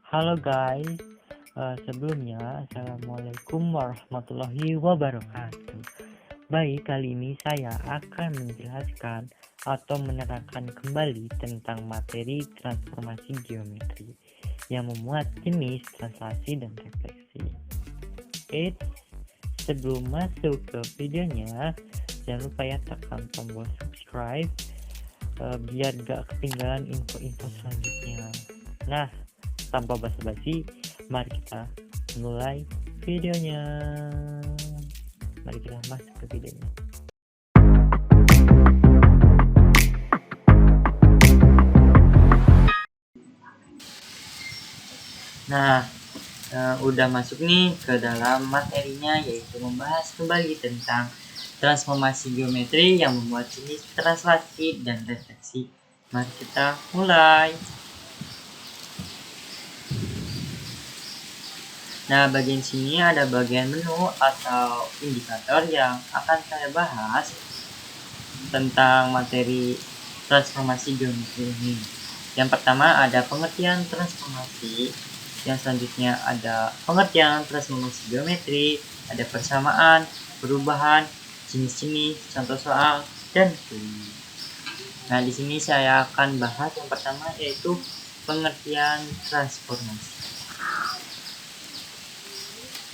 Halo guys, sebelumnya Assalamualaikum warahmatullahi wabarakatuh. Baik, kali ini saya akan menjelaskan atau menerangkan kembali tentang materi transformasi geometri yang memuat jenis translasi dan refleksi. Sebelum masuk ke videonya, jangan lupa ya tekan tombol subscribe biar gak ketinggalan info-info selanjutnya. Nah, tanpa basa-basi, mari kita mulai videonya. Mari kita masuk ke videonya. Nah, udah masuk nih ke dalam materinya, yaitu membahas kembali tentang transformasi geometri yang membuat jenis translasi dan refleksi. Mari kita mulai. Nah, bagian sini ada bagian menu atau indikator yang akan saya bahas tentang materi transformasi geometri ini. Yang pertama ada pengertian transformasi, yang selanjutnya ada pengertian transformasi geometri, ada persamaan, perubahan, jenis-jenis, contoh soal, dan kuis. Nah, di sini saya akan bahas yang pertama, yaitu pengertian transformasi.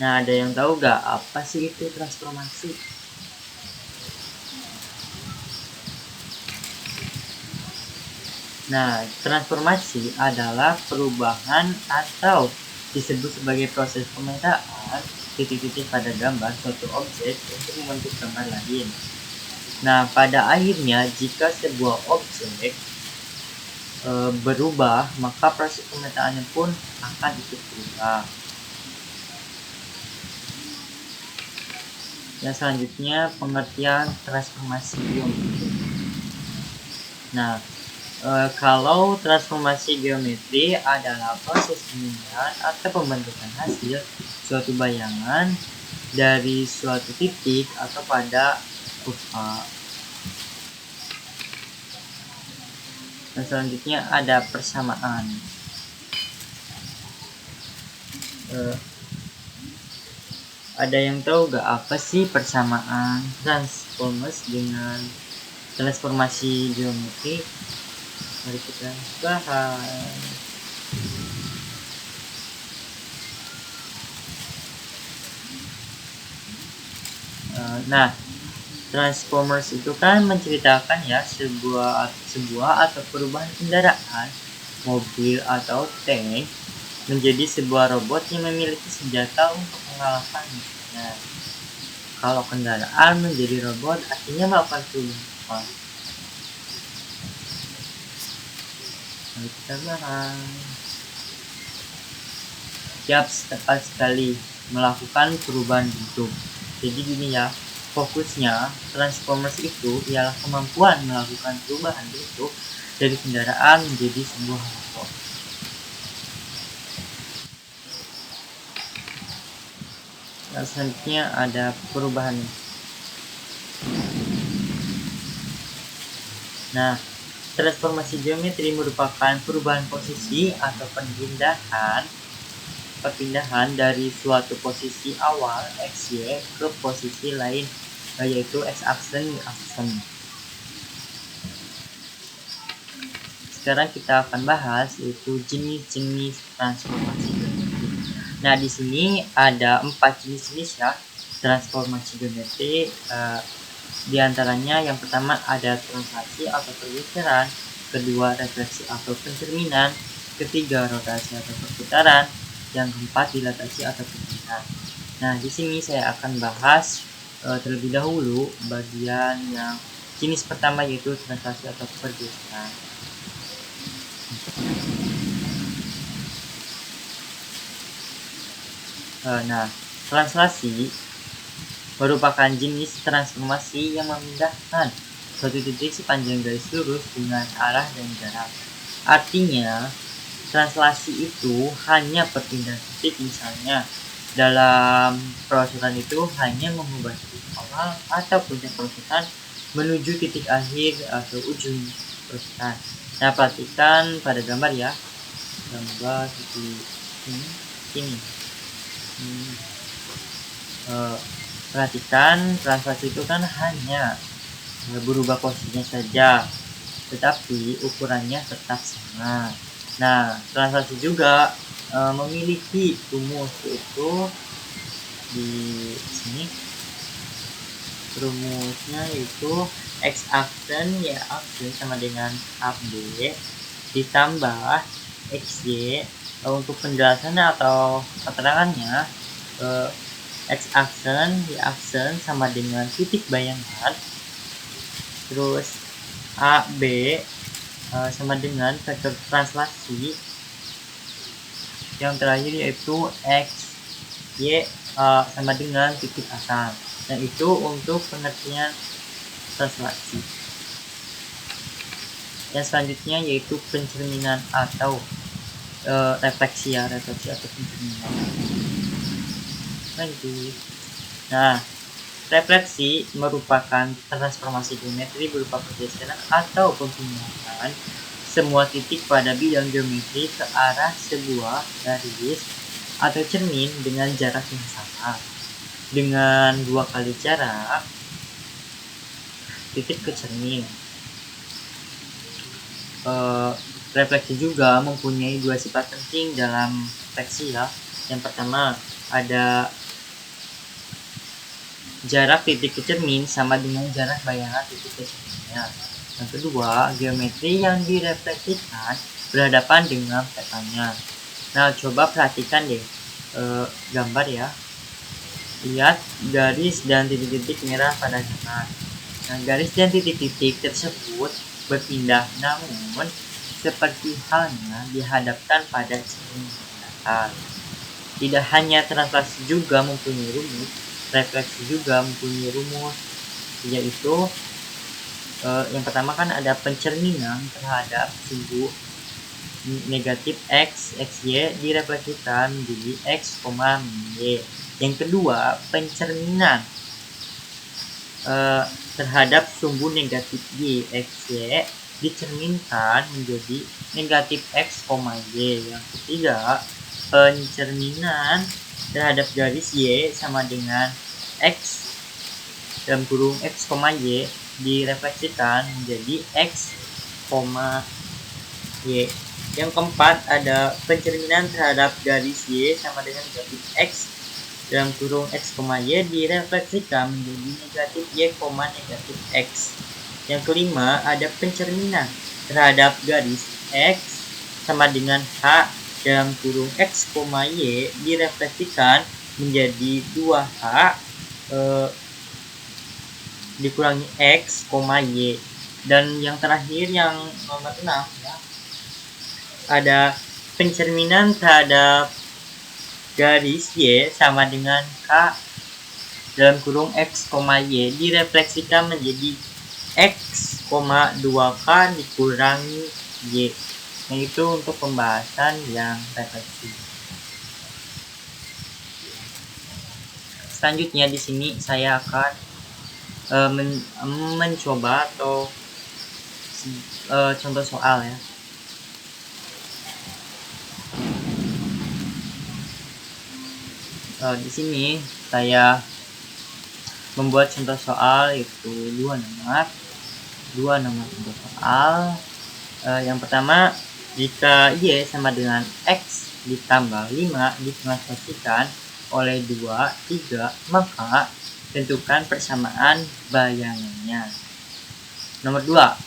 Nah, ada yang tahu gak apa sih itu transformasi? Nah, transformasi adalah perubahan atau disebut sebagai proses pemetaan titik-titik pada gambar suatu objek untuk membentuk gambar lain. Nah, pada akhirnya jika sebuah objek berubah, maka proses pemetaannya pun akan ikut berubah. Yang selanjutnya pengertian transformasi geometri. Nah, kalau transformasi geometri adalah proses pemindahan atau pembentukan hasil suatu bayangan dari suatu titik atau pada kurva. Dan selanjutnya ada persamaan. Ada yang tahu gak apa sih persamaan transformasi dengan transformasi geometri? Mari kita bahas. Nah, Transformers itu kan menceritakan ya sebuah atau perubahan kendaraan, mobil atau tank menjadi sebuah robot yang memiliki senjata untuk mengalahkan musuhnya. Kalau kendaraan menjadi robot artinya melakukan perubahan. Mari kita bahas. Siap, tepat sekali, melakukan perubahan bentuk. Jadi gini ya, fokusnya Transformers itu ialah kemampuan melakukan perubahan bentuk dari kendaraan menjadi sebuah robot. Nah, selanjutnya ada perubahan. Nah, transformasi geometri merupakan perubahan posisi atau perpindahan dari suatu posisi awal XY ke posisi lain, yaitu X-aksen, Y-aksen. Sekarang kita akan bahas yaitu jenis-jenis transformasi geometri. Nah, di sini ada 4 jenis-jenis ya transformasi geometri. Di antaranya yang pertama ada translasi atau pergeseran, kedua refleksi atau pencerminan, ketiga rotasi atau perputaran, yang keempat dilatasi atau perpindahan. Nah, di sini saya akan bahas terlebih dahulu bagian yang jenis pertama, yaitu translasi atau pergeseran. Nah, translasi merupakan jenis transformasi yang memindahkan suatu titik sepanjang garis lurus dengan arah dan jarak. Artinya, translasi itu hanya perpindahan titik. Misalnya, dalam perosotan itu hanya mengubah titik awal atau puncak perosotan menuju titik akhir atau ujung perosotan. Nah, perhatikan pada gambar ya. Gambar seperti ini. Perhatikan translasi itu kan hanya berubah posisinya saja, tetapi ukurannya tetap sama. Nah, translasi juga memiliki rumus, yaitu di sini rumusnya itu x aksen y aksen sama dengan AB ditambah xy. Untuk penjelasannya atau keterangannya, x aksen y aksen sama dengan titik bayangan, terus AB sama dengan vektor translasi, yang terakhir yaitu x y sama dengan titik asal. Dan itu untuk pengertian translasi. Yang selanjutnya yaitu pencerminan atau refleksi atau pencerminan. Lanjut. Nah, refleksi merupakan transformasi geometri berupa pergeseran atau pemindahan semua titik pada bidang geometri ke arah sebuah garis atau cermin dengan jarak yang sama. Dengan 2 kali jarak titik ke cermin. Refleksi juga mempunyai 2 sifat penting dalam refleksi ya. Yang pertama, ada jarak titik ke cermin sama dengan jarak bayangan titik ke cerminnya. Yang kedua, geometri yang direfleksikan berhadapan dengan petanya. Nah, coba perhatikan deh gambar ya. Lihat garis dan titik-titik merah pada kanan. Nah, garis dan titik-titik tersebut berpindah, namun seperti halnya dihadapkan pada cermin datar. Tidak hanya translasi juga mempunyai rumus, refleksi juga mempunyai rumus, yaitu yang pertama kan ada pencerminan terhadap sumbu negatif x, xy direfleksikan menjadi x, y. Yang kedua, pencerminan terhadap sumbu negatif y, xy dicerminkan menjadi negatif x, y. Yang ketiga, pencerminan terhadap garis y sama dengan x dalam kurung x, y direfleksikan menjadi x, y. Yang keempat, ada pencerminan terhadap garis y sama dengan negatif x dalam kurung x, y direfleksikan menjadi negatif y, negatif x. Yang kelima, ada pencerminan terhadap garis x sama dengan h dalam kurung x, y direfleksikan menjadi 2h dikurangi x, y. Dan yang terakhir, yang nomor 6 ya, ada pencerminan terhadap garis y sama dengan k dalam kurung x, y direfleksikan menjadi x, 2k dikurangi y. Nah, itu untuk pembahasan yang refleksi. Selanjutnya di sini saya akan mencoba atau contoh soal ya. Di sini saya membuat contoh soal yaitu dua nomor contoh soal. Yang pertama, jika y sama dengan x ditambah 5 ditranslasikan oleh 2, 3, maka tentukan persamaan bayangannya. Nomor 2,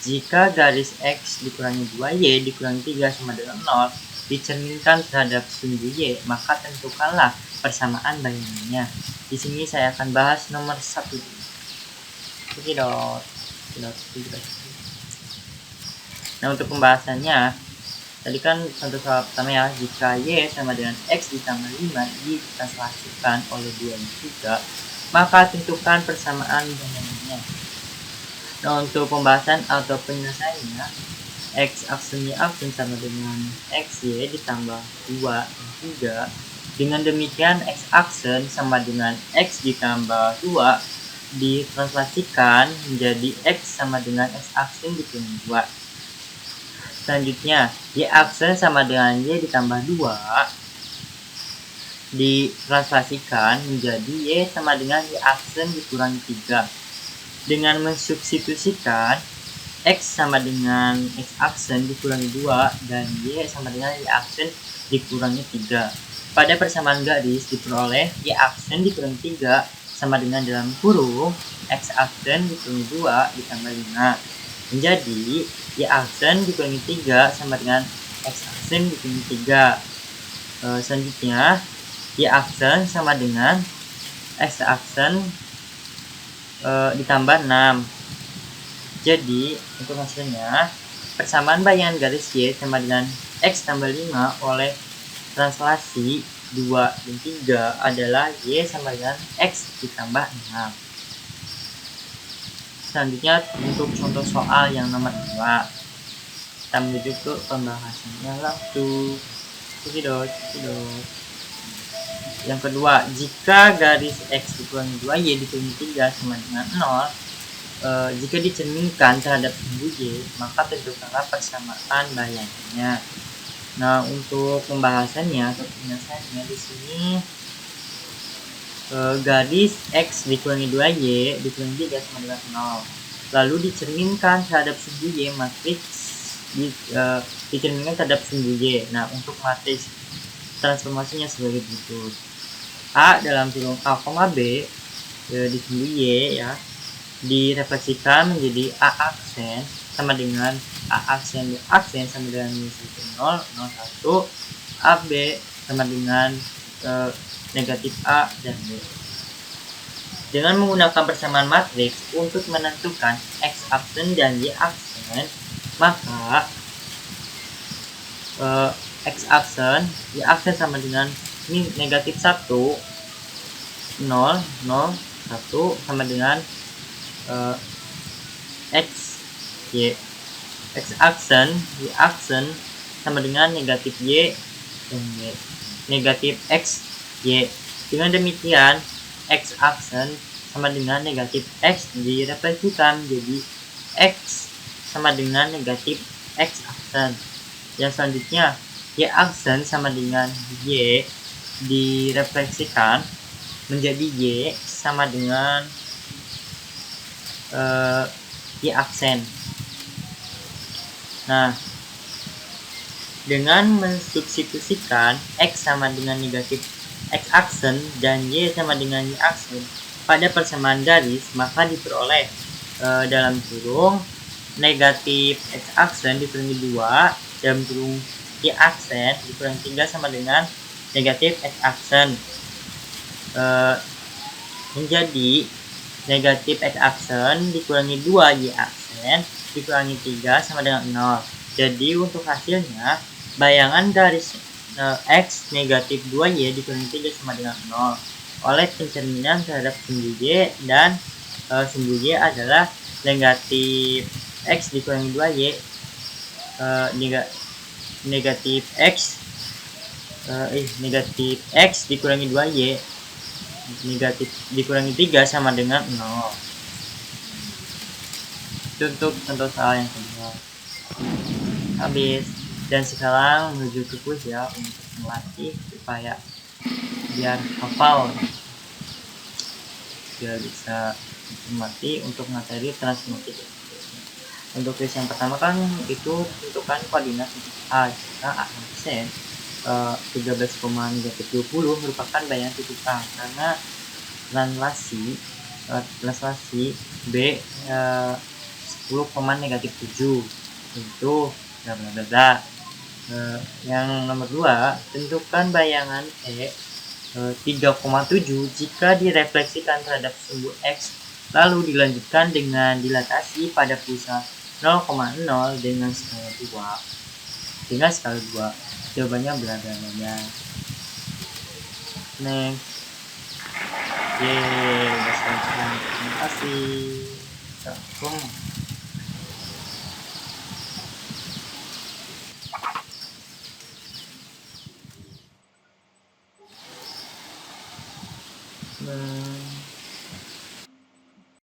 jika garis x dikurangi 2y dikurangi 3 sama dengan 0 dicerminkan terhadap sumbu y, maka tentukanlah persamaan bayangannya. Di sini saya akan bahas nomor 1. Nah, untuk pembahasannya, tadi kan contoh soal pertama ya, jika y sama dengan x ditambah 5 ditranslasikan oleh 2 dan 3, maka tentukan persamaan bayangannya. Nah, untuk pembahasan atau penyelesaiannya, x aksen y aksen sama dengan xy ditambah 2 dan 3. Dengan demikian, x aksen sama dengan x ditambah 2 ditranslasikan menjadi x sama dengan x aksen dikurangi 2. Selanjutnya, y aksen sama dengan y ditambah 2 ditranslasikan menjadi Y sama dengan Y aksen dikurangi 3. Dengan mensubstitusikan X sama dengan X aksen dikurangi 2 dan Y sama dengan Y aksen dikurangi 3. Pada persamaan garis diperoleh Y aksen dikurangi 3 sama dengan dalam kurung X aksen dikurangi 2 ditambah 5. Menjadi Y aksen dikurangi 3 sama dengan X aksen dikurangi 3. Selanjutnya Y aksen sama dengan X aksen ditambah 6. Jadi untuk hasilnya persamaan bayangan garis Y sama dengan X tambah 5 oleh translasi 2 dan 3 adalah Y sama dengan X ditambah 6. Selanjutnya untuk contoh soal yang nomor 2, kita menuju ke pembahasannya langsung. Cekidot. Yang kedua, jika garis X dikurangi 2Y dikurangi 3 sama dengan 0, jika dicerminkan terhadap sumbu Y, maka tentukanlah persamaan bayangannya. Nah, untuk pembahasannya atau penjelasannya di sini, garis X dikurangi 2Y dikurangi 3 sama dengan 0. Lalu dicerminkan terhadap sumbu Y, matriks dicerminkan terhadap sumbu Y. Nah, untuk matriks transformasinya sebagai berikut. A dalam kurung A, B di sumbu Y ya direfleksikan menjadi A aksen sama dengan A aksen B aksen sama dengan 0, 1, AB sama dengan negatif A dan B. Dengan menggunakan persamaan matriks untuk menentukan X aksen dan Y aksen, maka X aksen Y aksen sama dengan ini negatif 1, 0, 0, 1 sama dengan X Y. X aksen Y aksen sama dengan negatif Y dan Y. Negatif X Y. Dengan demikian X aksen sama dengan negatif X direfleksikan jadi X sama dengan negatif X aksen. Yang selanjutnya Y aksen sama dengan Y direfleksikan menjadi Y sama dengan Y aksen. Nah, dengan mensubstitusikan X sama dengan negatif X aksen dan Y sama dengan Y aksen pada persamaan garis, maka diperoleh dalam kurung negatif X aksen dikurangi 2 dalam kurung Y aksen dikurangi 3 sama dengan negatif X aksen, menjadi negatif X aksen dikurangi 2 Y aksen dikurangi 3 sama dengan 0. Jadi untuk hasilnya bayangan garis X negatif 2Y dikurangi 3 sama dengan 0 oleh pencerminan terhadap sumbu Y, dan sumbu Y adalah negatif X dikurangi 2Y negatif X dikurangi 2Y negatif dikurangi 3 sama dengan 0. Itu untuk contoh soal yang kedua. Habis. Dan sekarang menuju ke kuis ya, untuk melatih supaya biar hafal, biar bisa melatih untuk materi transformasi. Untuk kuis yang pertama kan itu tentukan koordinat A. Jika A aksen 13,20 merupakan bayangan titik A karena translasi B 10,-7 itu bla bla bla. Yang nomor 2, tentukan bayangan E 3,7 jika direfleksikan terhadap sumbu X lalu dilanjutkan dengan dilatasi pada pusat 0,0 dengan skala 2. Jawabannya berada-ada. Next. Yeay, udah selesai. Terima kasih. Assalamualaikum.